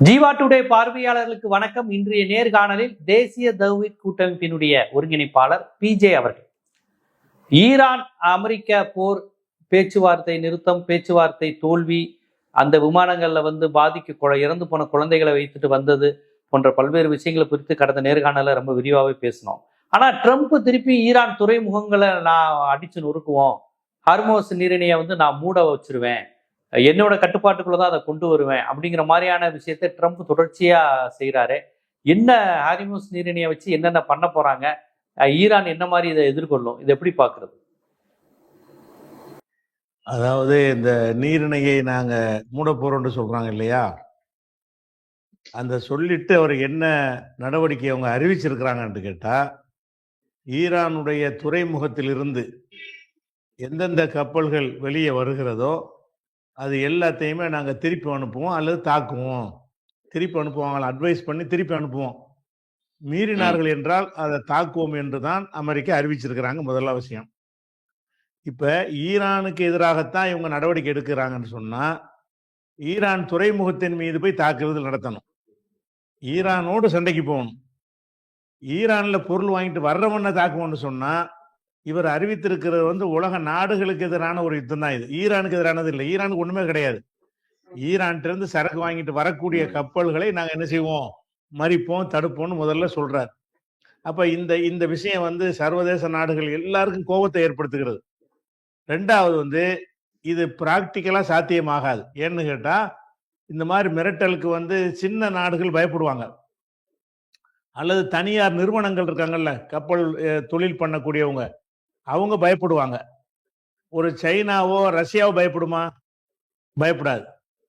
Jeeva today பார்வையாளர்களுக்கு வணக்கம். இன்றைய நேர்காணலில் தேசிய தௌஹீத் கூட்டமைப்பினுடைய ஒருங்கிணைப்பாளர் பிஜே அவர்கள் ஈரான் அமெரிக்க போர் பேச்சுவார்த்தை நிறுத்தம், பேச்சுவார்த்தை தோல்வி, அந்த விமானங்கள்ல இறந்து போன குழந்தைகளை வைத்துட்டு வந்தது போன்ற பல்வேறு விஷயங்களை குறித்து கடந்த நேர்காணல ரொம்ப விரிவாகவே பேசணும். ஆனா ட்ரம்ப் திருப்பி ஈரான் துறைமுகங்களை நான் அடிச்சு நொறுக்குவோம், ஹார்மோஸ் நீரிணையை நான் மூட வச்சிருவேன், என்னோட கட்டுப்பாட்டுக்குள்ளதான் அதை கொண்டு வருவேன் அப்படிங்கிற மாதிரியான விஷயத்தை ட்ரம்ப் தொடர்ச்சியா செய்யறாரு. என்ன ஹார்மோஸ் நீரிணையை வச்சு என்னென்ன பண்ண போறாங்க, ஈரான் என்ன மாதிரி இதை எதிர்கொள்ளும், இதை எப்படி பாக்குறது? அதாவது இந்த நீரிணையை நாங்க மூட போறோம்னு சொல்றாங்க இல்லையா, அந்த சொல்லிட்டு அவர் என்ன நடவடிக்கை அவங்க அறிவிச்சிருக்கிறாங்கன்னு கேட்டா, ஈரானுடைய துறைமுகத்திலிருந்து எந்தெந்த கப்பல்கள் வெளியே வருகிறதோ அது எல்லாத்தையுமே நாங்கள் திருப்பி அனுப்புவோம் அல்லது தாக்குவோம். திருப்பி அனுப்புவாங்களா, அட்வைஸ் பண்ணி திருப்பி அனுப்புவோம். மீறினார்கள் என்றால் அதை தாக்குவோம் என்று தான் அமெரிக்கா அறிவிச்சிருக்கிறாங்க. முதல்ல விஷயம், இப்ப ஈரானுக்கு எதிராகத்தான் இவங்க நடவடிக்கை எடுக்கிறாங்கன்னு சொன்னா, ஈரான் துறைமுகத்தின் மீது போய் தாக்குதல் நடத்தணும், ஈரானோடு சண்டைக்கு போகணும். ஈரான்ல பொருள் வாங்கிட்டு வர்றவன தாக்குவோம்னு சொன்னா, இவர் அறிவித்திருக்கிறது உலக நாடுகளுக்கு எதிரான ஒரு யுத்தம் தான். இது ஈரானுக்கு எதிரானது இல்லை. ஈரானுக்கு ஒண்ணுமே கிடையாது. ஈரான்ல இருந்து சரக்கு வாங்கிட்டு வரக்கூடிய கப்பல்களை நாங்க என்ன செய்வோம், மறிப்போம், தடுப்போம்னு முதல்ல சொல்றார். அப்ப இந்த இந்த விஷயம் சர்வதேச நாடுகள் எல்லாருக்கும் கோபத்தை ஏற்படுத்துகிறது. ரெண்டாவது இது பிராக்டிக்கலா சாத்தியமாகாது. ஏன்னு கேட்டா, இந்த மாதிரி மிரட்டலுக்கு சின்ன நாடுகள் பயப்படுவாங்க, அல்லது தனியார் நிறுவனங்கள் இருக்காங்கல்ல, கப்பல் தொழில் பண்ணக்கூடியவங்க, அவங்க பயப்படுவாங்க. ஒரு சைனாவோ ரஷ்யாவோ பயப்படுமா? பயப்படாது.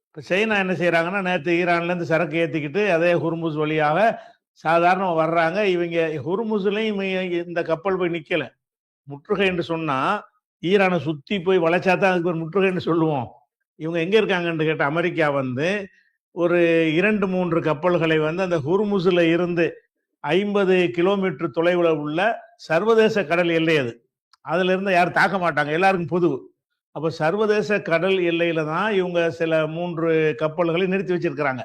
இப்போ சைனா என்ன செய்யறாங்கன்னா, நேற்று ஈரான்ல இருந்து சரக்கு ஏற்றிக்கிட்டு அதே ஹுர்முஸ் வழியாக சாதாரண வர்றாங்க. இவங்க ஹுர்முஸ்லையும் இந்த கப்பல் போய் நிக்கல. முற்றுகை என்று சொன்னா ஈரானை சுத்தி போய் வளைச்சாதான் அதுக்கு ஒரு முற்றுகைன்னு சொல்லுவோம். இவங்க எங்க இருக்காங்கன்னு கேட்ட, அமெரிக்கா ஒரு 2-3 கப்பல்களை அந்த ஹுர்முஸ்ல இருந்து 50 கிலோமீட்டர் தொலைவில் உள்ள சர்வதேச கடல் எல்லை அது, அதுல இருந்து யாரும் தாக்க மாட்டாங்க, எல்லாருக்கும் பொது. அப்ப சர்வதேச கடல் எல்லையில தான் இவங்க சில 3 கப்பல்களை நிறுத்தி வச்சிருக்கிறாங்க.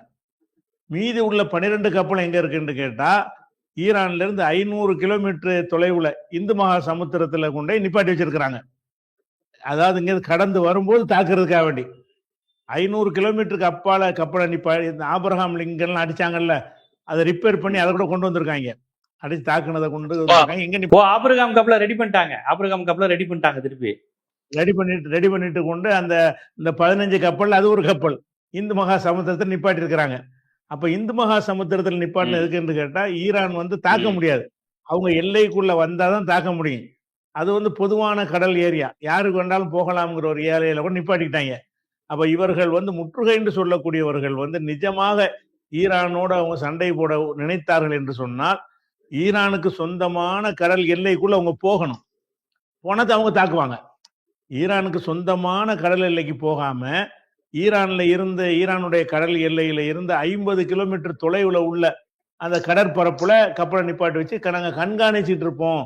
மீதி உள்ள 12 கப்பல் எங்க இருக்குன்னு கேட்டா, ஈரான்ல இருந்து 500 கிலோமீட்டர் தொலைவுல இந்து மகா சமுத்திரத்துல கொண்டே நிப்பாட்டி வச்சிருக்கிறாங்க. அதாவது இங்க கடந்து வரும்போது தாக்குறதுக்காக வேண்டி 500 கிலோமீட்டருக்கு அப்பால கப்பலை நிப்பாட்டி, இந்த ஆபிரகாம் லிங்கன் அடிச்சாங்கல்ல, அதை ரிப்பேர் பண்ணி அதை கூட கொண்டு வந்திருக்காங்க. அடிச்சு தாக்குனதை கொண்டு ஆபிரகாம் கப்பலை ரெடி பண்ணிட்டாங்க. ஆபிரகாம் கப்பலை ரெடி பண்ணிட்டாங்க, திருப்பி ரெடி பண்ணிட்டு கொண்டு இந்த 15 கப்பல், அது ஒரு கப்பல் இந்து மகா சமுத்திரத்தில் நிப்பாட்டி இருக்கிறாங்க. அப்ப இந்து மகா சமுத்திரத்தில் நிப்பாட்டின எதுக்குன்னு கேட்டா, ஈரான் தாக்க முடியாது, அவங்க எல்லைக்குள்ள வந்தாதான் தாக்க முடியும். அது பொதுவான கடல் ஏரியா, யாருக்கு வேண்டாலும் போகலாம்ங்கிற ஒரு ஏரியால கூட நிப்பாட்டிக்கிட்டாங்க. அப்ப இவர்கள் முற்றுகை என்று சொல்லக்கூடியவர்கள் நிஜமாக ஈரானோட அவங்க சண்டை போட நினைத்தார்கள் என்று சொன்னால், ஈரானுக்கு சொந்தமான கடல் எல்லைக்குள்ள அவங்க போகணும். போனது அவங்க தாக்குவாங்க. ஈரானுக்கு சொந்தமான கடல் எல்லைக்கு போகாம, ஈரானுடைய கடல் எல்லையில இருந்து 50 கிலோமீட்டர் தொலைவுல உள்ள அந்த கடற்பரப்புல கப்பலை நிப்பாட்டி வச்சு நாங்க கண்காணிச்சுட்டு இருப்போம்,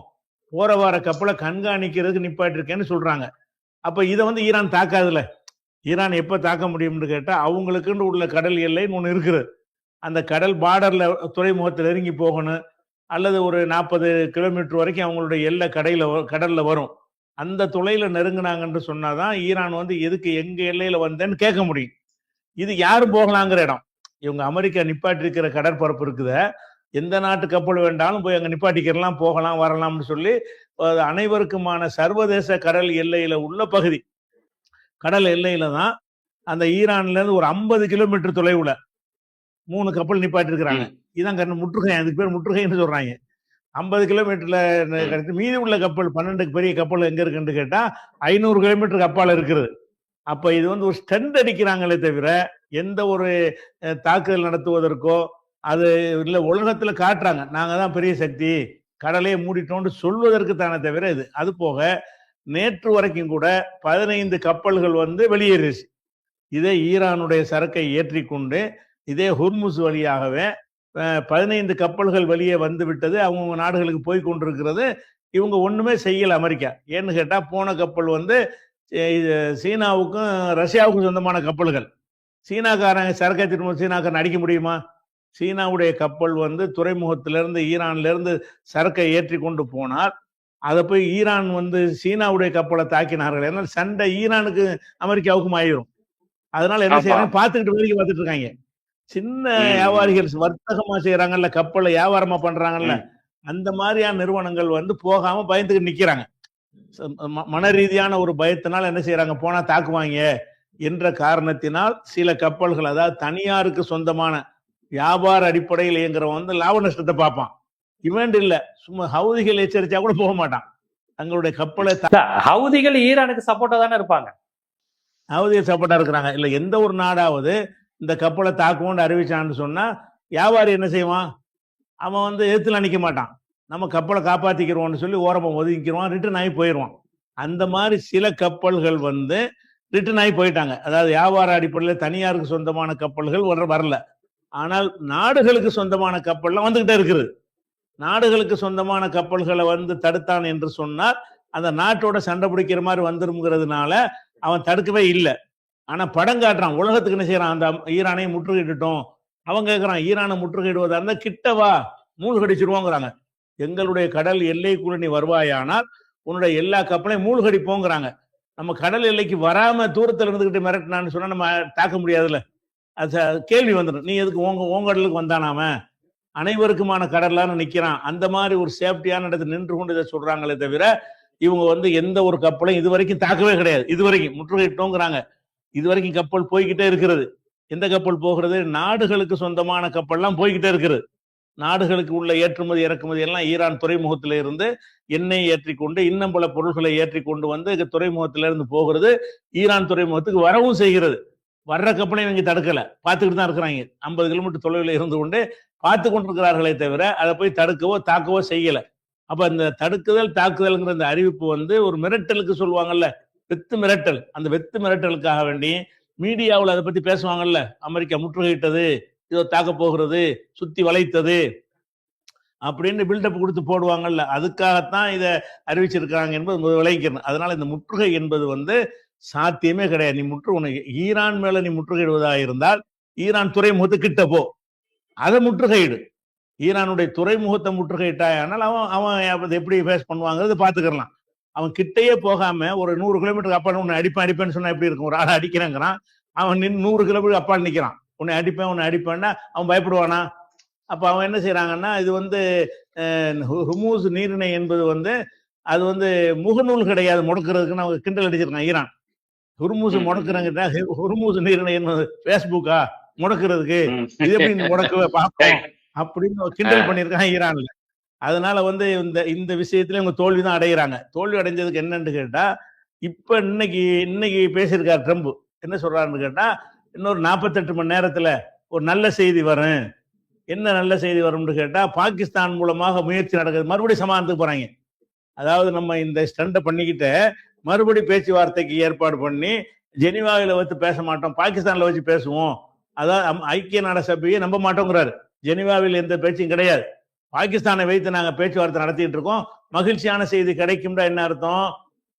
போற வார கப்பலை கண்காணிக்கிறதுக்கு நிப்பாட்டி இருக்கேன்னு சொல்றாங்க. அப்ப இதை ஈரான் தாக்காதுல. ஈரான் எப்ப தாக்க முடியும்னு கேட்டா, அவங்களுக்குன்னு உள்ள கடல் எல்லைன்னு ஒண்ணு இருக்குது. அந்த கடல் பார்டர்ல துறைமுகத்தில் நெருங்கி போகணும், அல்லது ஒரு 40 கிலோமீட்டர் வரைக்கும் அவங்களுடைய எல்லை கடல்ல வரும். அந்த தொலைல நெருங்கினாங்கன்னு சொன்னாதான் ஈரான் எதுக்கு எங்க எல்லையில வந்தேன்னு கேட்க முடியும். இது யாரும் போகலாங்கிற இடம். இவங்க அமெரிக்கா நிப்பாட்டி இருக்கிற கடற்பரப்பு இருக்குத, எந்த நாட்டு கப்பல் வேண்டாலும் போய் அங்க நிப்பாட்டிக்கிறலாம், போகலாம் வரலாம்னு சொல்லி அனைவருக்குமான சர்வதேச கடல் எல்லையில உள்ள பகுதி. கடல் எல்லையில தான் அந்த ஈரான்ல இருந்து ஒரு 50 கிலோமீட்டர் தொலைவுல 3 கப்பல் நிப்பாட்டி இருக்கிறாங்க. இதான் முற்றுகை, அதுக்கு பேர் முற்றுகைன்னு சொல்றாங்க. 50 கிலோமீட்டர்ல மீதி உள்ள கப்பல் 12 பெரிய கப்பல் எங்க இருக்குன்னு கேட்டா 500 கிலோமீட்டருக்கு அப்பால இருக்குது. அப்ப இது ஒரு ஸ்டண்ட் அடிக்கிறாங்களே தவிர எந்த ஒரு தாக்குதல் நடத்துவதற்கோ அது இல்ல, உலகத்துல காட்டுறாங்க நாங்க தான் பெரிய சக்தி, கடலையே மூடிட்டோம்னு சொல்வதற்கு தானே தவிர இது. அது போக நேற்று வரைக்கும் கூட 15 கப்பல்கள் வெளியேறிச்சு. இதே ஈரானுடைய சரக்கை ஏற்றிக்கொண்டு இதே ஹுர்முஸ் வழியாகவே 15 கப்பல்கள் வெளியே வந்து விட்டது, அவங்க நாடுகளுக்கு போய் கொண்டிருக்கிறது. இவங்க ஒண்ணுமே செய்யல அமெரிக்கா. ஏன்னு கேட்டா, போன கப்பல் சீனாவுக்கும் ரஷ்யாவுக்கும் சொந்தமான கப்பல்கள். சீனாக்காரன் சரக்கு ஏற்றிட்டு போது சீனாக்காரன் அடிக்க முடியுமா? சீனாவுடைய கப்பல் வந்து துறைமுகத்திலிருந்து ஈரான்ல இருந்து சரக்கை ஏற்றி கொண்டு போனால் அதை போய் ஈரான் வந்து சீனாவுடைய கப்பலை தாக்கினார்கள். ஏன்னா சண்டை ஈரானுக்கு அமெரிக்காவுக்கும் ஆயிரும். அதனால என்ன ஆமா. செய்யறாங்க, பார்த்துக்கிட்டு வேடிக்கை பார்த்துட்டு இருக்காங்க. சின்ன வியாபாரிகள் வர்த்தகமா செய்யறாங்கல்ல, கப்பலை வியாபாரமா பண்றாங்கல்ல, ம். அந்த மாதிரியான நிறுவனங்கள் வந்து போகாம பயந்துக்கிட்டு நிக்கிறாங்க. மன ரீதியான ஒரு பயத்தினால் என்ன செய்யறாங்க, போனா தாக்குவாங்க என்ற காரணத்தினால் சில கப்பல்கள், அதாவது தனியாருக்கு சொந்தமான வியாபார அடிப்படையில் இயங்குறவன் வந்து லாப நஷ்டத்தை பார்ப்பான். இவன் இல்ல, சும்மா ஹவுதிகள் எச்சரிச்சா கூட போக மாட்டான். தங்களுடைய கப்பலை ஹவுதிகள் ஈரானுக்கு சப்போர்ட்டா தானே இருப்பாங்க. ஹவுதிகள் சப்போர்ட்டா இருக்கிறாங்க. இல்ல எந்த ஒரு நாடாவது இந்த கப்பலை தாக்குவோம்னு அறிவிச்சான்னு சொன்னா வியாபாரி என்ன செய்வான், அவன் வந்து எதிர்த்துல நிக்க மாட்டான். நம்ம கப்பலை காப்பாத்திக்கிறோம்னு சொல்லி ஓரமா ஒதுக்கிடுவான், ரிட்டர்ன் ஆகி போயிடுவான். அந்த மாதிரி சில கப்பல்கள் வந்து ரிட்டர்ன் ஆகி போயிட்டாங்க. அதாவது வியாபார அடிப்படையில் தனியாருக்கு சொந்தமான கப்பல்கள் வரல. ஆனால் நாடுகளுக்கு சொந்தமான கப்பல்லாம் வந்துகிட்டே இருக்குது. நாடுகளுக்கு சொந்தமான கப்பல்களை வந்து தடுத்தான் என்று சொன்னால் அந்த நாட்டோட சண்டை பிடிக்கிற மாதிரி வந்துருங்கிறதுனால அவன் தடுக்கவே இல்லை. ஆனா படம் காட்டுறான், உலகத்துக்கு என்ன செய்யறான், அந்த ஈரானை முற்றுகையிட்டோம். அவன் கேட்கறான், ஈரானை முற்றுகையிடுவதா இருந்தா கிட்டவா மூழ்கடிச்சிருவோங்கிறாங்க. எங்களுடைய கடல் எல்லைக்குள்ள நீ வருவாயானால் உன்னுடைய எல்லா கப்பலையும் மூழ்கடிப்போங்கிறாங்க. நம்ம கடல் எல்லைக்கு வராம தூரத்துல இருந்துகிட்டு மிரட்டினான்னு சொன்னா நம்ம தாக்க முடியாதுல்ல. அது கேள்வி வந்துடும், நீ எதுக்கு உங்க கடலுக்கு வந்தானாம, அனைவருக்குமான கடல்லான்னு நிக்கிறான். அந்த மாதிரி ஒரு சேஃப்டியான இடத்துல நின்று கொண்டு இதை சொல்றாங்களே தவிர இவங்க வந்து எந்த ஒரு கப்பலையும் இது வரைக்கும் தாக்கவே கிடையாது. இது வரைக்கும் முற்றுகையிட்டோங்கிறாங்க. இது வரைக்கும் கப்பல் போய்கிட்டே இருக்கிறது. எந்த கப்பல் போகிறது, நாடுகளுக்கு சொந்தமான கப்பல்லாம் போய்கிட்டே இருக்கிறது. நாடுகளுக்கு உள்ள ஏற்றுமதி இறக்குமதி எல்லாம் ஈரான் துறைமுகத்தில இருந்து எண்ணெய் ஏற்றிக்கொண்டு இன்னும் பல பொருட்களை ஏற்றி கொண்டு வந்து துறைமுகத்திலிருந்து போகிறது, ஈரான் துறைமுகத்துக்கு வரவும் செய்கிறது. வர்ற கப்பலையும் இவங்க தடுக்கல, பார்த்துக்கிட்டு தான் இருக்கிறாங்க. 50 கிலோமீட்டர் தொலைவில் இருந்து கொண்டு பார்த்து கொண்டிருக்கிறார்களே தவிர அதை போய் தடுக்கவோ தாக்கவோ செய்யல. அப்ப இந்த தடுக்குதல் தாக்குதல்ங்கிற இந்த அறிவிப்பு வந்து ஒரு மிரட்டலுக்கு சொல்லுவாங்கல்ல, வெத்து மிரட்டல். அந்த வெத்து மிரட்டலுக்காக வேண்டி மீடியாவில் அதை பத்தி பேசுவாங்கல்ல, அமெரிக்கா முற்றுகையிட்டது, இதோ தாக்க போகிறது, சுத்தி வளைத்தது அப்படின்னு பில்டப் கொடுத்து போடுவாங்கல்ல, அதுக்காகத்தான் இதை அறிவிச்சிருக்காங்க என்பது விளைவிக்கணும். அதனால இந்த முற்றுகை என்பது வந்து சாத்தியமே கிடையாது. நீ ஈரான் மேல நீ முற்றுகையிடுவதாக இருந்தால் ஈரான் துறைமுகத்து கிட்ட போ, அதை முற்றுகையிடு. ஈரானுடைய துறைமுகத்தை முற்றுகையிட்டாயானால் அவன் அவன் எப்படி ஃபேஸ் பண்ணுவாங்கிறது பாத்துக்கலாம். அவன் கிட்டையே போகாம ஒரு 100 கிலோமீட்டருக்கு அப்பால் உன்னை அடிப்பேன்னு சொன்னா எப்படி இருக்கும்? ஒரு ஆளை அடிக்கிறாங்கிறான், அவன் 100 கிலோமீட்டர் அப்பால் நிக்கிறான், உன்னை அடிப்பேன்னா அவன் பயப்படுவானா? அப்ப அவன் என்ன செய்யறாங்கன்னா, இது வந்து ஹுர்முஸ் நீரிணை என்பது வந்து அது வந்து முகநூல் கிடையாது முடக்கிறதுக்குன்னு அவங்க கிண்டல் அடிச்சிருக்கான் ஈரான். ஹுர்முஸ் முடக்குறாங்க, ஹுர்முஸ் நீரிணை என்பது பேஸ்புக்கா முடக்கிறதுக்கு, இது எப்படி முடக்குவ பார்ப்போம் அப்படின்னு கிண்டல் பண்ணியிருக்கான் ஈரான்ல. அதனால வந்து இந்த விஷயத்துல இவங்க தோல்விதான் அடைகிறாங்க. தோல்வி அடைஞ்சதுக்கு என்னன்னு கேட்டா, இப்ப இன்னைக்கு பேசியிருக்காரு ட்ரம்ப். என்ன சொல்றாருன்னு கேட்டா, இன்னொரு 48 மணி நேரத்துல ஒரு நல்ல செய்தி வரும். என்ன நல்ல செய்தி வரும்னு கேட்டா, பாகிஸ்தான் மூலமாக முயற்சி நடக்குது, மறுபடியும் சமாதானத்துக்கு போறாங்க. அதாவது நம்ம இந்த ஸ்டண்டை பண்ணிக்கிட்ட மறுபடி பேச்சுவார்த்தைக்கு ஏற்பாடு பண்ணி ஜெனீவாவில வச்சு பேச மாட்டோம், பாகிஸ்தான்ல வச்சு பேசுவோம். அதாவது ஐக்கிய நாடு சபையை நம்ப மாட்டோங்கிறாரு. ஜெனீவாவில் எந்த பேச்சும் கிடையாது, பாகிஸ்தானை வைத்து நாங்க பேச்சுவார்த்தை நடத்திட்டு இருக்கோம், மகிழ்ச்சியான செய்தி கிடைக்கும்டா என்ன அர்த்தம்?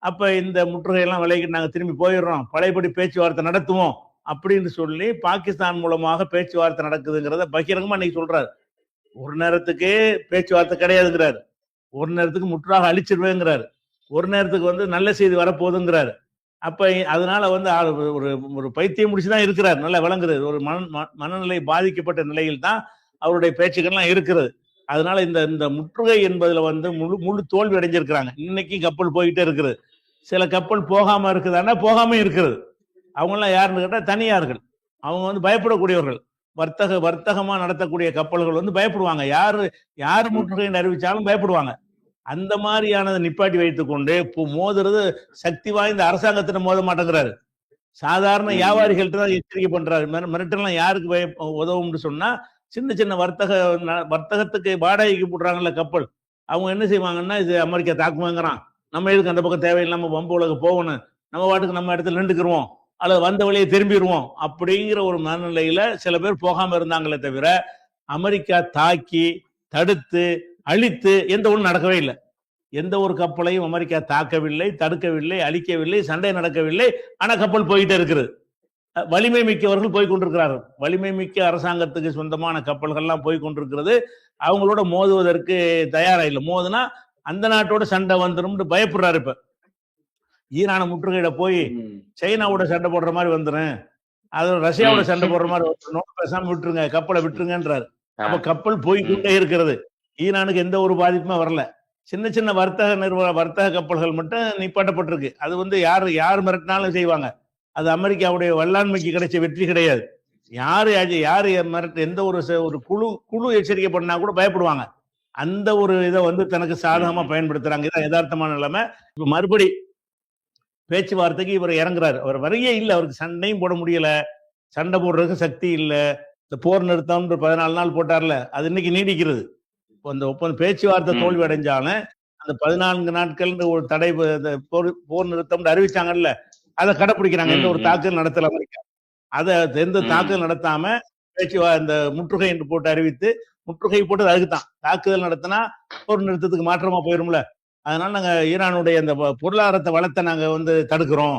அப்ப இந்த முற்றுகையெல்லாம் விலகிட்டு நாங்க திரும்பி போயிடுறோம், பழையபடி பேச்சுவார்த்தை நடத்துவோம் அப்படின்னு சொல்லி பாகிஸ்தான் மூலமாக பேச்சுவார்த்தை நடக்குதுங்கிறத பகிரங்கமா இன்னைக்கு சொல்றாரு. ஒரு நேரத்துக்கு பேச்சுவார்த்தை கிடையாதுங்கிறாரு, ஒரு நேரத்துக்கு முற்றாக அழிச்சிருவேங்கிறாரு, ஒரு நேரத்துக்கு வந்து நல்ல செய்தி வரப்போகுதுங்கிறாரு. அப்ப அதனால வந்து ஒரு ஒரு பைத்தியம் முடிச்சுதான் இருக்கிறார், நல்லா விளங்குறது. ஒரு மனநிலை பாதிக்கப்பட்ட நிலையில் தான் அவருடைய பேச்சுக்கள்லாம் இருக்கிறது. அதனால இந்த முற்றுகை என்பதுல வந்து முழு தோல்வி அடைஞ்சிருக்கிறாங்க. இன்னைக்கு கப்பல் போயிட்டே இருக்குது. சில கப்பல் போகாம இருக்குதானா போகாம இருக்கிறது. அவங்கெல்லாம் யாருன்னு கேட்டா தனியார்கள். அவங்க வந்து பயப்படக்கூடியவர்கள். வர்த்தகமா நடத்தக்கூடிய கப்பல்கள் வந்து பயப்படுவாங்க. யாரு முற்றுகைன்னு அறிவிச்சாலும் பயப்படுவாங்க. அந்த மாதிரியானதை நிப்பாட்டி வைத்துக் கொண்டு மோதுறது சக்தி வாய்ந்த அரசாங்கத்திட்ட மோத மாட்டேங்கிறாரு. சாதாரண வியாபாரிகள்ட்ட தான் எச்சரிக்கை பண்றாரு. மிரட்டெல்லாம் யாருக்கு உதவும்னு சொன்னா, சின்ன சின்ன வர்த்தகத்துக்கு வாடகைக்கு போடுறாங்கல்ல கப்பல், அவங்க என்ன செய்வாங்கன்னா, இது அமெரிக்கா தாக்குவாங்கிறான், நம்ம எதுக்கு அந்த பக்கம் தேவையில்லாம வம்பு உலக போகணும், நம்ம வாட்டுக்கு நம்ம இடத்துல நின்றுக்குருவோம் அல்லது வந்த வழியை திரும்பிடுவோம் அப்படிங்கிற ஒரு மனநிலையில சில பேர் போகாம இருந்தாங்களே தவிர, அமெரிக்கா தாக்கி தடுத்து அழித்து எந்த ஒன்றும் நடக்கவே இல்லை. எந்த ஒரு கப்பலையும் அமெரிக்கா தாக்கவில்லை, தடுக்கவில்லை, அழிக்கவில்லை, சண்டை நடக்கவில்லை. ஆனா கப்பல் போயிட்டே இருக்கிறது. வலிமை மிக்கவர்கள் போய் கொண்டிருக்கிறார்கள். வலிமை மிக்க அரசாங்கத்துக்கு சொந்தமான கப்பல்கள்லாம் போய் கொண்டிருக்கிறது. அவங்களோட மோதுவதற்கு தயாரா இல்லை. மோதுனா அந்த நாட்டோட சண்டை வந்துடும் பயப்படுறாரு. இப்ப ஈரான முற்றுகையிட போய் சைனாவோட சண்டை போடுற மாதிரி வந்துடும், அது ரஷ்யாவோட சண்டை போடுற மாதிரி வந்துடும், பேசாம விட்டுருங்க, கப்பலை விட்டுருங்கன்றாரு. அப்ப கப்பல் போய்கொண்டே இருக்கிறது. ஈரானுக்கு எந்த ஒரு பாதிப்புமே வரல. சின்ன சின்ன வர்த்தக கப்பல்கள் மட்டும் நிப்பாட்டப்பட்டிருக்கு. அது யார் மிரட்டினாலும் செய்வாங்க. அது அமெரிக்காவுடைய வல்லாண்மைக்கு கிடைச்ச வெற்றி கிடையாது. யாரு மிரட்டு எந்த ஒரு குழு எச்சரிக்கை பண்ணா கூட பயப்படுவாங்க. அந்த ஒரு இதை தனக்கு சாதகமா பயன்படுத்துறாங்க. இதான் யதார்த்தமான நிலைமை. இப்ப மறுபடி பேச்சுவார்த்தைக்கு இவர் இறங்குறாரு. அவர் வரையே இல்லை, அவருக்கு சண்டையும் போட முடியல, சண்டை போடுறதுக்கு சக்தி இல்லை. இந்த போர் நிறுத்தம் 14 நாள் போட்டார்ல, அது இன்னைக்கு நீடிக்கிறது. அந்த ஒப்பந்தம் பேச்சுவார்த்தை தோல்வி அடைஞ்சாலும் அந்த 14 நாட்கள் ஒரு தடை போர் நிறுத்தம் அறிவிச்சாங்கல்ல, அதை கடைப்பிடிக்கிறாங்க. எந்த ஒரு தாக்குதல் நடத்தல அமெரிக்கா. அதை எந்த தாக்குதல் நடத்தாம இந்த முற்றுகை என்று போட்டு அறிவித்து, முற்றுகை போட்டது அதுக்குத்தான். தாக்குதல் நடத்தினா போர் நிறுத்தத்துக்கு மாற்றமா போயிரும்ல. அதனால நாங்க ஈரானுடைய அந்த பொருளாதாரத்தை வளத்தை நாங்க தடுக்கிறோம்,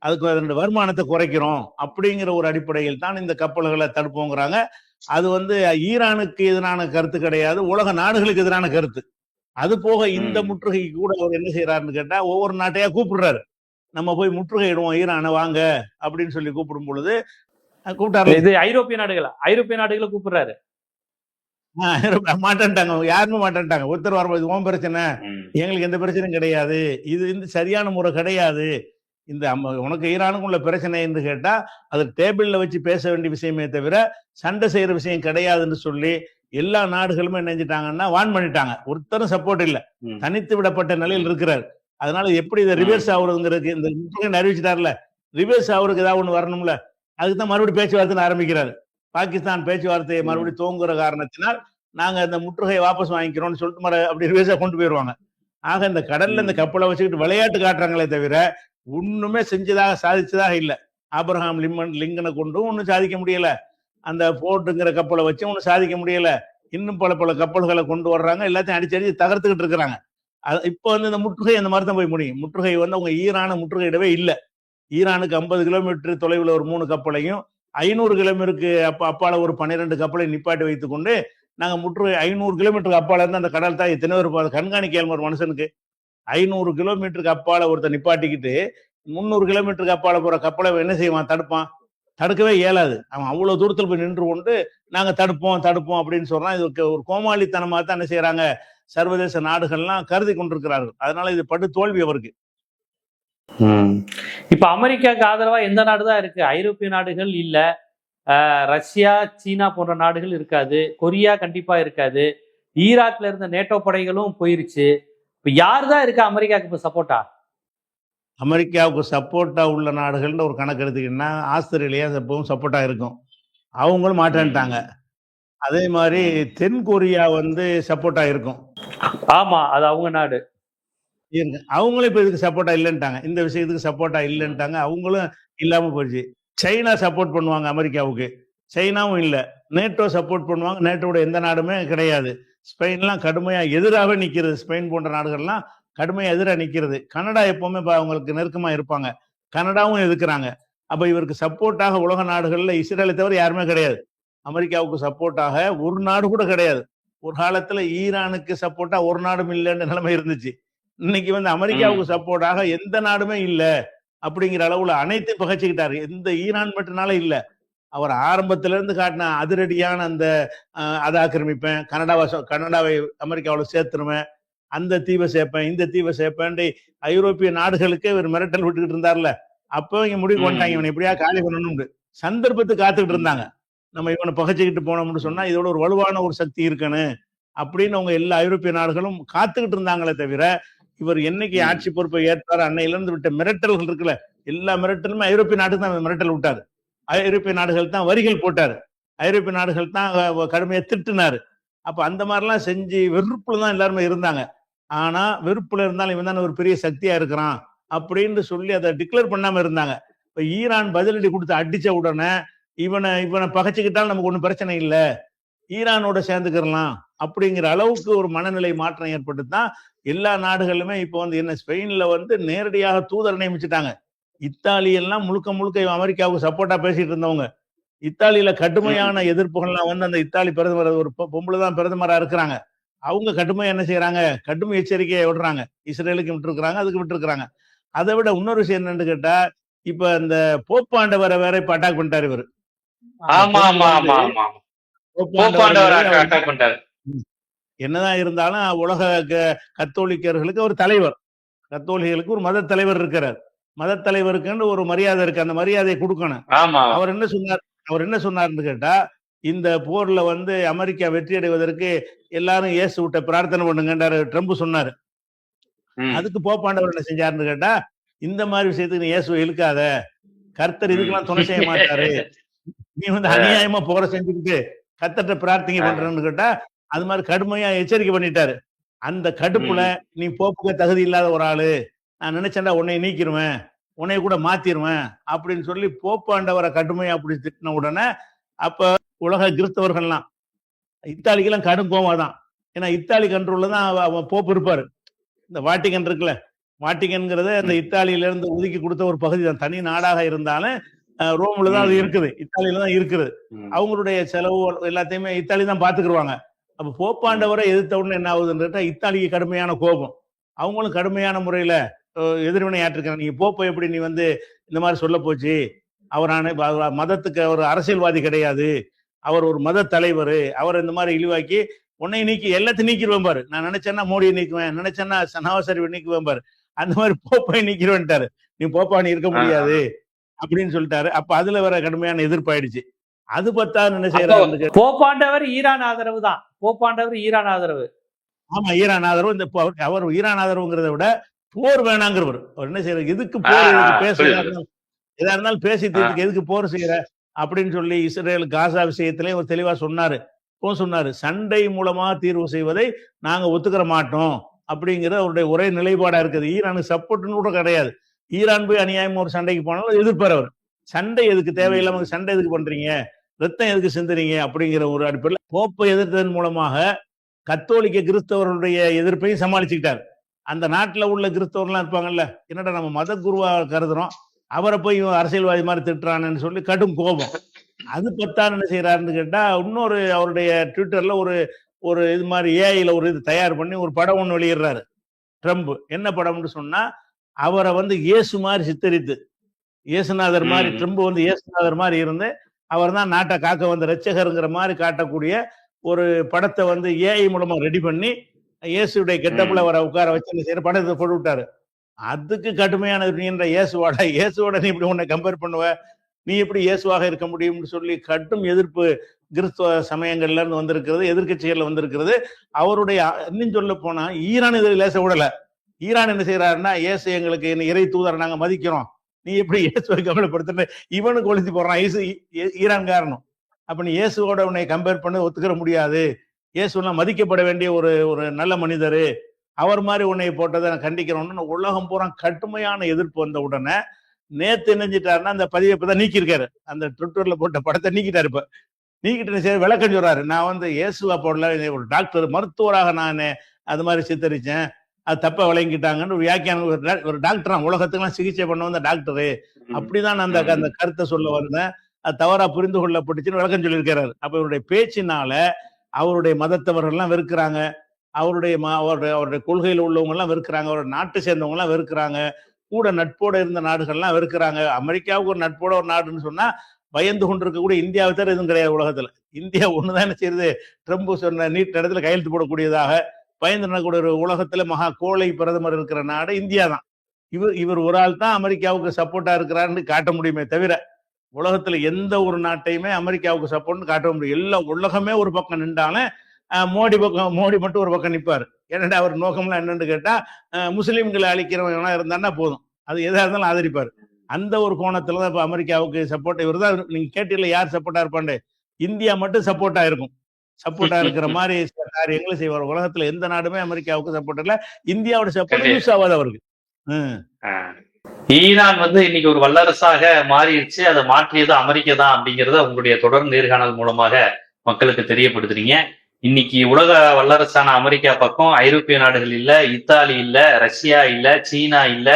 அதுக்கு வருமானத்தை குறைக்கிறோம் அப்படிங்கிற ஒரு அடிப்படையில் தான் இந்த கப்பல்களை தடுப்போங்கிறாங்க. அது ஈரானுக்கு எதிரான கருத்து கிடையாது, உலக நாடுகளுக்கு எதிரான கருத்து. அது போக இந்த முற்றுகைக்கு கூட அவர் என்ன செய்யறாருன்னு கேட்டா, ஒவ்வொரு நாட்டையா கூப்பிடுறாரு. நம்ம போய் முற்றுகையிடுவோம் ஈரானை வாங்க அப்படின்னு சொல்லி கூப்பிடும் பொழுது கூப்பிட்டாரு. இது ஐரோப்பிய நாடுகளை கூப்பிடுறாரு. மாட்டேன்ட்டாங்க, யாருமே மாட்டேன்ட்டாங்க. ஒருத்தர் வரும்போது உன் பிரச்சனை, எங்களுக்கு எந்த பிரச்சனையும் கிடையாது, இது சரியான முறை கிடையாது, உனக்கு ஈரானுக்கு உள்ள பிரச்சனை என்று கேட்டா அது டேபிள்ல வச்சு பேச வேண்டிய விஷயமே தவிர சண்டை செய்யற விஷயம் கிடையாதுன்னு சொல்லி எல்லா நாடுகளுமே என்ன செஞ்சிட்டாங்கன்னா வான் பண்ணிட்டாங்க. ஒருத்தரும் சப்போர்ட் இல்ல, தனித்து விடப்பட்ட நிலையில் இருக்கிறார். அதனால எப்படி இதை ரிவர்ஸ் ஆகுறதுங்கிறதுக்கு இந்த முற்றுகை அறிவிச்சிட்டார்ல, ரிவர்ஸ் ஆகுறதுக்கு ஏதாவது ஒண்ணு வரணும்ல, அதுக்குதான் மறுபடியும் பேச்சுவார்த்தை ஆரம்பிக்கிறாரு. பாகிஸ்தான் பேச்சுவார்த்தையை மறுபடியும் துவங்குற காரணத்தினால் நாங்க இந்த முற்றுகையை வாபஸ் வாங்கிக்கிறோம்னு சொல்லிட்டு அப்படி ரிவர்ஸா கொண்டு போயிருவாங்க. ஆக இந்த கடல்ல இந்த கப்பலை வச்சுக்கிட்டு விளையாட்டு காட்டுறாங்களே தவிர ஒண்ணுமே சாதிச்சதாக இல்ல. ஆபிரகாம் லிங்கனை கொண்டும் ஒன்னும் சாதிக்க முடியல, அந்த போர்ட்டுங்கிற கப்பலை வச்சு ஒன்னும் சாதிக்க முடியல. இன்னும் பல கப்பல்களை கொண்டு வர்றாங்க, எல்லாத்தையும் அடிச்சு தகர்த்துக்கிட்டு இருக்கிறாங்க. இப்ப இந்த முற்றுகை அந்த மாதிரி தான் போய் முடியும். முற்றுகை அவங்க ஈரான முற்றுகையிடவே இல்லை. ஈரானுக்கு 50 கிலோமீட்டர் தொலைவில் ஒரு 3 கப்பலையும் 500 கிலோமீட்டருக்கு அப்பால ஒரு 12 கப்பலை நிப்பாட்டி வைத்துக் கொண்டு நாங்க முற்றுகை 500 கிலோமீட்டருக்கு அப்பால இருந்து அந்த கடல் தான் எத்தனை பேர் கண்காணிக்க ஒரு மனுஷனுக்கு 500 கிலோமீட்டருக்கு அப்பால ஒருத்தர் நிப்பாட்டிக்கிட்டு 300 கிலோமீட்டருக்கு அப்பால போற கப்பலை என்ன செய்வான்? தடுப்பான்? தடுக்கவே இயலாது. அவன் அவ்வளவு தூரத்தில் போய் நின்று கொண்டு நாங்க தடுப்போம் அப்படின்னு சொல்றான். இது ஒரு கோமாளித்தனமா தான் என்ன செய்யறாங்க சர்வதேச நாடுகள்லாம் கருதி கொண்டிருக்கிறார்கள். அதனால இது படு தோல்வி அவருக்கு. இப்ப அமெரிக்காவுக்கு ஆதரவா எந்த நாடுதான் இருக்கு? ஐரோப்பிய நாடுகள் இல்ல, ரஷ்யா, சீனா போன்ற நாடுகள் இருக்காது, கொரியா கண்டிப்பா இருக்காது, ஈராக்ல இருந்த நேட்டோ படைகளும் போயிருச்சு. இப்ப யாருதான் இருக்கா அமெரிக்காவுக்கு இப்ப சப்போர்ட்டா? அமெரிக்காவுக்கு சப்போர்ட்டா உள்ள நாடுகள்னு ஒரு கணக்கு எடுத்துக்கிட்டீங்கன்னா ஆஸ்திரேலியா எப்பவும் சப்போர்ட்டா இருக்கும், அவங்களும் மாட்டேன்ட்டாங்க. அதே மாதிரி தென் கொரியா சப்போர்ட்டா இருக்கும். ஆமா, அது அவங்க நாடு. அவங்களும் இப்ப இதுக்கு சப்போர்ட்டா இல்லைன்ட்டாங்க, இந்த விஷயத்துக்கு சப்போர்ட்டா இல்லைன்ட்டாங்க, அவங்களும் இல்லாம போயிடுச்சு. சைனா சப்போர்ட் பண்ணுவாங்க அமெரிக்காவுக்கு, சைனாவும் இல்லை. நேட்டோ சப்போர்ட் பண்ணுவாங்க, நேட்டோட எந்த நாடுமே கிடையாது. ஸ்பெயின்லாம் கடுமையா எதிராக நிக்கிறது, ஸ்பெயின் போன்ற நாடுகள்லாம் கடுமையா எதிராக நிக்கிறது. கனடா எப்பவுமே அவங்களுக்கு நெருக்கமா இருப்பாங்க, கனடாவும் எதிர்க்கிறாங்க. அப்ப இவருக்கு சப்போர்ட்டாக உலக நாடுகள்ல இஸ்ரேலை தவிர யாருமே கிடையாது. அமெரிக்காவுக்கு சப்போர்ட்டாக ஒரு நாடு கூட கிடையாது. ஒரு காலத்துல ஈரானுக்கு சப்போர்ட்டா ஒரு நாடும் இல்லைன்னு நிலைமை இருந்துச்சு. இன்னைக்கு அமெரிக்காவுக்கு சப்போர்ட்டாக எந்த நாடுமே இல்ல அப்படிங்கிற அளவுல அனைத்தையும் பகைச்சுக்கிட்டாரு. எந்த ஈரான் மட்டும்னால இல்ல, அவர் ஆரம்பத்துல இருந்து காட்டின அதிரடியான அந்த அதை ஆக்கிரமிப்பேன், கனடாவை அமெரிக்காவில் சேர்த்துருவேன், அந்த தீவை சேர்ப்பேன், இந்த தீவை சேர்ப்பேன், ஐரோப்பிய நாடுகளுக்கு இவர் மிரட்டல் விட்டுக்கிட்டு இருந்தார்ல. அப்போ இங்க முடிவு பண்ணிட்டாங்க இவனை எப்படியா காலி பண்ணணும்னு. சந்தர்ப்பத்துக்கு காத்துக்கிட்டு இருந்தாங்க. நம்ம இவனை பகைச்சுக்கிட்டு போனோம்னு சொன்னா இதோட ஒரு வலுவான ஒரு சக்தி இருக்கணும் அப்படின்னு அவங்க எல்லா ஐரோப்பிய நாடுகளும் காத்துக்கிட்டு இருந்தாங்களே தவிர, இவர் என்னைக்கு ஆட்சி பொறுப்பை ஏற்றாரு அன்னையில இருந்து விட்ட மிரட்டல்கள் இருக்குல்ல, எல்லா மிரட்டலுமே ஐரோப்பிய நாட்டுக்கு தான் மிரட்டல் விட்டாரு. ஐரோப்பிய நாடுகள் தான் வரிகள் போட்டாரு, ஐரோப்பிய நாடுகள் தான் கடுமையா திட்டுனாரு. அப்ப அந்த மாதிரிலாம் செஞ்சு வெறுப்புல தான் எல்லாருமே இருந்தாங்க. ஆனா வெறுப்புல இருந்தாலும் இவன் தான் ஒரு பெரிய சக்தியா இருக்கிறான் அப்படின்னு சொல்லி அதை டிக்ளேர் பண்ணாம இருந்தாங்க. இப்ப ஈரான் பதிலடி கொடுத்து அடிச்ச உடனே இவனை பகைச்சுக்கிட்டாலும் நமக்கு ஒன்றும் பிரச்சனை இல்லை, ஈரானோட சேர்ந்துக்கிறலாம் அப்படிங்கிற அளவுக்கு ஒரு மனநிலை மாற்றம் ஏற்பட்டு தான் எல்லா நாடுகளுமே இப்போ என்ன ஸ்பெயின்ல நேரடியாக தூதர் நியமிச்சுட்டாங்க. இத்தாலி எல்லாம் முழுக்க முழுக்க அமெரிக்காவுக்கு சப்போர்ட்டா பேசிட்டு இருந்தவங்க. இத்தாலியில கடுமையான எதிர்ப்புகள்லாம் வந்து அந்த இத்தாலி பிரதமர் ஒரு பொம்பளை தான் பிரதமரா இருக்கிறாங்க. அவங்க கடுமையா என்ன செய்யறாங்க, கடும் எச்சரிக்கையை விடுறாங்க. இஸ்ரேலுக்கு விட்டுருக்காங்க, அதுக்கு விட்டுருக்காங்க. அதை விட இன்னொரு விஷயம் என்னன்னு கேட்டா, இப்ப இந்த போப்பாண்டவரை வேற இப்ப அட்டாக் பண்ணிட்டாரு இவரு. ஆமா ஆமா ஆமா ஆமா போப்பாண்டவர் அட்டாக் பண்ணிட்டாரு. என்னதான் இருந்தாலும் உலக கத்தோலிக்கர்களுக்கு ஒரு தலைவர், கத்தோலிகளுக்கு ஒரு மத தலைவர் இருக்கிறார். மத தலைவருக்குன்னு ஒரு மரியாதை இருக்கு. அந்த மரியாதையை கொடுக்கணும். அவர் என்ன சொன்னார்னு கேட்டா, இந்த போர்ல வந்து அமெரிக்கா வெற்றி அடைவதற்கு எல்லாரும் இயேசு விட்ட பிரார்த்தனை பண்ணுங்கன்றாரு ட்ரம்ப் சொன்னாரு. அதுக்கு போப்பாண்டவர் என்ன செஞ்சாருன்னு கேட்டா, இந்த மாதிரி விஷயத்துக்கு நீ இயேசுவை இழுக்காத, கர்த்தர் இதுக்கெல்லாம் துணை செய்ய மாட்டாரு, நீ வந்து அநியாயமா போற செஞ்சுக்கிட்டு கர்த்தர்ட்ட பிரார்த்தனை பண்றேன்னு கேட்டா, அது மாதிரி கடுமையா எச்சரிக்கை பண்ணிட்டாரு. அந்த கடுப்புல நீ போப்புக்க தகுதி இல்லாத ஒரு ஆளு, நான் நினைச்சேன்டா உன்னை நீக்கிருவேன், உன்னை கூட மாத்திருவேன் அப்படின்னு சொல்லி போப்பாண்டவரை கடுமையா அப்படி திட்டின உடனே, அப்ப உலக கிறிஸ்தவர்கள்லாம் இத்தாலிக்கெல்லாம் கடும் கோவம் தான். ஏன்னா இத்தாலி கண்ட்ரோல்ல தான் அவன் போப்பு இருப்பாரு. இந்த வாட்டிகன் இருக்குல்ல, வாட்டிகன்ங்கிறது அந்த இத்தாலியில இருந்து ஒதுக்கி கொடுத்த ஒரு பகுதி தான். தனி நாடாக இருந்தாலும் ரோம்ல தான் அது இருக்குது, இத்தாலியில தான் இருக்குது. அவங்களுடைய செலவு எல்லாத்தையுமே இத்தாலி தான் பாத்துக்கிடுவாங்க. அப்ப போப்பாண்டவரை எதிர்த்த உடனே என்ன ஆகுதுன்றா, இத்தாலிக்கு கடுமையான கோபம். அவங்களும் கடுமையான முறையில எதிர்வினை ஆற்றிருக்காங்க. நீ போப்ப எப்படி நீ வந்து இந்த மாதிரி சொல்ல போச்சு, அவரான மதத்துக்கு அவர் அரசியல்வாதி கிடையாது, அவர் ஒரு மத தலைவர், அவர் இந்த மாதிரி இழிவாக்கி உன்னை நீக்கி எல்லாத்தையும் நீக்கிடுவேன் பாரு, நான் நினைச்சேன்னா மோடியை நீக்குவேன், நினைச்சேன்னா நவாஸ் நீக்குவேன் பாரு, அந்த மாதிரி போப்பை நீக்கிடுவேன்ட்டாரு. நீ போப்பா நீ இருக்க முடியாது அப்படின்னு சொல்லிட்டாரு. அப்ப அதுல வர கடுமையான எதிர்ப்பாயிடுச்சு. அது பத்தா என்ன செய்யறாரு, போப்பாண்டவர் ஈரான் ஆதரவு தான். போப்பாண்டவர் ஈரான் ஆதரவு. ஆமா, ஈரான் ஆதரவு. இந்த அவர் ஈரான் ஆதரவுங்கிறத விட போர் வேணாங்கிறவர். அவர் என்ன செய்யறாரு, எதுக்கு போர், எதுக்கு பேச, எதா இருந்தாலும் பேசி தீர்த்துக்கு எதுக்கு போர் செய்யற அப்படின்னு சொல்லி இஸ்ரேல் காசா விஷயத்திலே ஒரு தெளிவா சொன்னாரு. சொன்னாரு, சண்டை மூலமா தீர்வு செய்வதை நாங்க ஒத்துக்கிற மாட்டோம் அப்படிங்கிற அவருடைய ஒரே நிலைப்பாடா இருக்குது. ஈரானுக்கு சப்போர்ட்னு கூட கிடையாது. ஈரான் போய் அநியாயமா ஒரு சண்டைக்கு போனாலும் எதிர்ப்பார் அவர். சண்டை எதுக்கு, தேவையில்லாம சண்டை எதுக்கு பண்றீங்க, ரத்தம் எதுக்கு சிந்துறீங்க அப்படிங்கிற ஒரு அடிப்படையில் போப்பை எதிர்த்ததன் மூலமாக கத்தோலிக்க கிறிஸ்தவர்களுடைய எதிர்ப்பையும் சமாளிச்சுக்கிட்டார். அந்த நாட்டில் உள்ள கிறிஸ்தவர்லாம் இருப்பாங்கல்ல, என்னடா நம்ம மத குருவா கருதுறோம், அவரை போய் அரசியல்வாதி மாதிரி திட்டுறான்னு சொல்லி கடும் கோபம். அது பத்தான் என்ன செய்யறாருன்னு கேட்டா, இன்னொரு அவருடைய ட்விட்டர்ல ஒரு இது மாதிரி ஏஐல ஒரு இது தயார் பண்ணி ஒரு படம் ஒன்று வெளியிடுறாரு ட்ரம்ப். என்ன படம்னு சொன்னா, அவரை வந்து இயேசு மாதிரி சித்தரித்து, இயேசுநாதர் மாதிரி, ட்ரம்ப் வந்து இயேசுநாதர் மாதிரி இருந்து அவர் தான் நாட்டை காக்க வந்த ரட்சகருங்கிற மாதிரி காட்டக்கூடிய ஒரு படத்தை வந்து ஏஐ மூலமா ரெடி பண்ணி இயேசுடைய கெட்டப்புல அவரை உட்கார வச்சு செய்யற படத்தை போட்டு விட்டாரு. அதுக்கு கடுமையான நீன்ற இயேசுவோட நீ இப்படி உன்னை கம்பேர் பண்ணுவ, நீ எப்படி இயேசுவாக இருக்க முடியும்னு சொல்லி கடும் எதிர்ப்பு கிறிஸ்துவ சமயங்கள்ல இருந்து வந்திருக்கிறது, எதிர்கட்சிகள்ல வந்திருக்கிறது. அவருடைய இன்னும் சொல்ல போனா ஈரான் இதில் லேச விடல. ஈரான் என்ன செய்யறாருன்னா, இயேசு எங்களுக்கு இறை தூதரை நாங்க மதிக்கிறோம், நீ எப்படி இயேசுவை கவலைப்படுத்த, இவனுக்கு கொளுத்தி போடுறான் ஈரான் காரணம். அப்ப நீ இயேசுவோட உன்னை கம்பேர் பண்ண ஒத்துக்கிற முடியாது, இயேசுலாம் மதிக்கப்பட வேண்டிய ஒரு நல்ல மனிதர், அவர் மாதிரி உன்னை போட்டதை நான் கண்டிக்கிறோம்னு உலகம் பூரா கடுமையான எதிர்ப்பு வந்த உடனே நேத்து நினைஞ்சிட்டாருன்னா அந்த பதிவை இப்பதான் நீக்கியிருக்காரு. அந்த ட்விட்டர்ல போட்ட படத்தை நீக்கிட்டாரு. இப்ப நீக்கிட்டு சரி விளக்கம் சொல்றாரு, நான் வந்து இயேசுவா போடல, ஒரு டாக்டர் மருத்துவராக நான் அது மாதிரி சித்தரிச்சேன், அது தப்பா விளங்கிட்டாங்கன்னு ஒரு வியாக்கியானம். ஒரு டாக்டரா, உலகத்துக்கெல்லாம் சிகிச்சை பண்ண வந்த டாக்டரு, அப்படிதான் அந்த கருத்தை சொல்ல வந்தேன், அது தவறா புரிந்து கொள்ளப்பட்டுச்சுன்னு விளக்கம் சொல்லியிருக்கிறாரு. அப்ப இவருடைய பேச்சினால அவருடைய மதத்தவர்கள் எல்லாம் வெறுக்கிறாங்க, அவருடைய கொள்கையில் உள்ளவங்க எல்லாம் வெறுக்கிறாங்க, அவருடைய நாட்டை சேர்ந்தவங்க எல்லாம் வெறுக்கிறாங்க, கூட நட்போட இருந்த நாடுகள்லாம் வெறுக்கிறாங்க. அமெரிக்காவுக்கு ஒரு நட்போட ஒரு நாடுன்னு சொன்னா பயந்து கொண்டிருக்கக்கூடிய இந்தியாவை தவிர எதுவும் கிடையாது உலகத்துல. இந்தியா ஒண்ணுதான் என்ன செய்யுது, ட்ரம்ப் சொன்ன நீட் இடத்துல கையெழுத்து போடக்கூடியதாக பயந்து நடக்கூடிய ஒரு உலகத்துல மகா கோழை பிரதமர் இருக்கிற நாடு இந்தியா தான். இவர் ஒரு ஆள் தான் அமெரிக்காவுக்கு சப்போர்ட்டா இருக்கிறாருன்னு காட்ட முடியுமே தவிர, உலகத்துல எந்த ஒரு நாட்டையுமே அமெரிக்காவுக்கு சப்போர்ட்னு காட்ட முடியும். எல்லா உலகமே ஒரு பக்கம் நின்றாலும் மோடி மட்டும் ஒரு பக்கம் நிற்பாரு. ஏன்னா அவர் நோக்கம்லாம் என்னன்னு கேட்டா, முஸ்லீம்களை அழிக்கிறவங்க இருந்தான்னா போதும், அது எதா இருந்தாலும் ஆதரிப்பாரு. அந்த ஒரு கோணத்துலதான் இப்ப அமெரிக்காவுக்கு சப்போர்ட். இவர் தான் நீங்க கேட்டீங்கல்ல யார் சப்போர்ட்டா இருப்பாண்டு, இந்தியா மட்டும் சப்போர்ட்டா இருக்கும். சப்போர்ட்டா இருக்கிற மாதிரி காரியங்களும் செய்வார். உலகத்துல எந்த நாடுமே அமெரிக்காவுக்கு சப்போர்ட் இல்ல, இந்தியாவோட சப்போர்ட் யூஸ் ஆகாது அவருக்கு. ஈரான் வந்து இன்னைக்கு ஒரு வல்லரசாக மாறிடுச்சு, அதை மாற்றியது அமெரிக்கா தான் அப்படிங்கறத உங்களுடைய தொடர் நேர்காணல் மூலமாக மக்களுக்கு தெரியப்படுத்துறீங்க. இன்னைக்கு உலக வல்லரசான அமெரிக்கா பக்கம் ஐரோப்பிய நாடுகள் இல்ல, இத்தாலி இல்ல, ரஷ்யா இல்ல, சீனா இல்ல,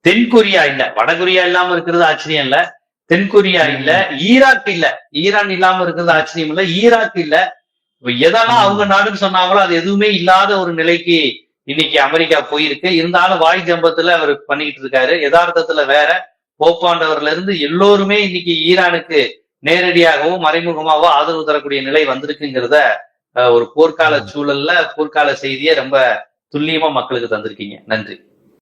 தென்கொரியா இல்ல, வடகொரியா இல்லாம இருக்கிறது ஆச்சரியம் இல்ல, தென்கொரியா இல்ல, ஈராக் இல்ல, ஈரான் இல்லாம இருக்கிறது ஆச்சரியம் இல்ல, ஈராக் இல்ல. இப்ப எதெல்லாம் அவங்க நாடுன்னு சொன்னாங்களோ அது எதுவுமே இல்லாத ஒரு நிலைக்கு இன்னைக்கு அமெரிக்கா போயிருக்கு. இருந்தாலும் வாய் ஜம்பத்துல அவர் பண்ணிக்கிட்டு இருக்காரு. யதார்த்தத்துல வேற. போப்பாண்டவர்ல இருந்து எல்லோருமே இன்னைக்கு ஈரானுக்கு நேரடியாகவோ மறைமுகமாவோ ஆதரவு தரக்கூடிய நிலை வந்திருக்குங்கிறத ஒரு போர்க்கால சூழல்ல போர்க்கால செய்தியை ரொம்ப துல்லியமா மக்களுக்கு தந்திருக்கீங்க. நன்றி.